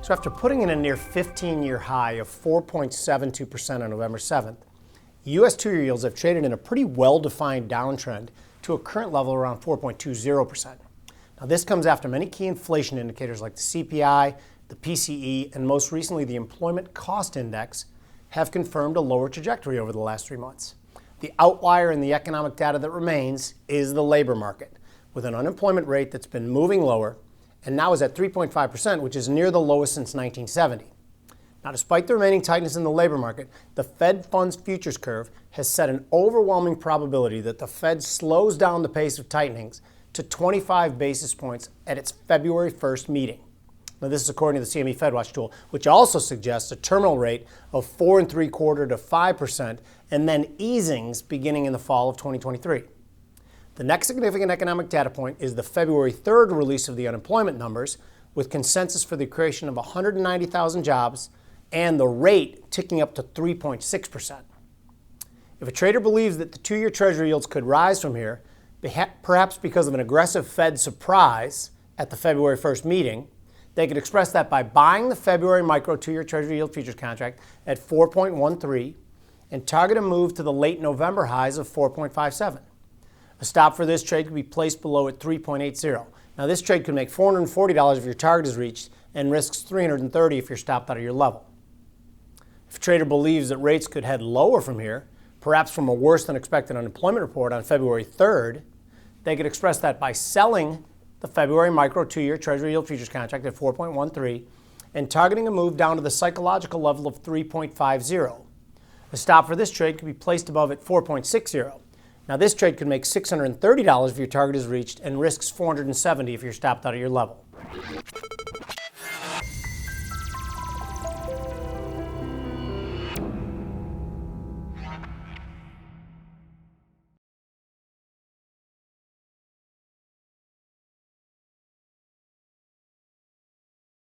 So after putting in a near 15-year high of 4.72% on November 7th, U.S. two-year yields have traded in a pretty well-defined downtrend to a current level around 4.20%. Now this comes after many key inflation indicators like the CPI, the PCE, and most recently the Employment Cost Index have confirmed a lower trajectory over the last 3 months. The outlier in the economic data that remains is the labor market, with an unemployment rate that's been moving lower and now is at 3.5%, which is near the lowest since 1970. Now, despite the remaining tightness in the labor market, the Fed funds futures curve has set an overwhelming probability that the Fed slows down the pace of tightenings to 25 basis points at its February 1st meeting. Now, this is according to the CME FedWatch tool, which also suggests a terminal rate of 4.75% to 5% and then easings beginning in the fall of 2023. The next significant economic data point is the February 3rd release of the unemployment numbers, with consensus for the creation of 190,000 jobs and the rate ticking up to 3.6%. If a trader believes that the two-year Treasury yields could rise from here, perhaps because of an aggressive Fed surprise at the February 1st meeting, they could express that by buying the February micro two-year Treasury yield futures contract at 4.13 and target a move to the late November highs of 4.57. A stop for this trade could be placed below at 3.80. Now this trade could make $440 if your target is reached and risks $330 if you're stopped out of your level. If a trader believes that rates could head lower from here, perhaps from a worse than expected unemployment report on February 3rd, they could express that by selling the February micro two-year Treasury yield futures contract at 4.13 and targeting a move down to the psychological level of 3.50. A stop for this trade could be placed above at 4.60. Now this trade could make $630 if your target is reached and risks $470 if you're stopped out of your level.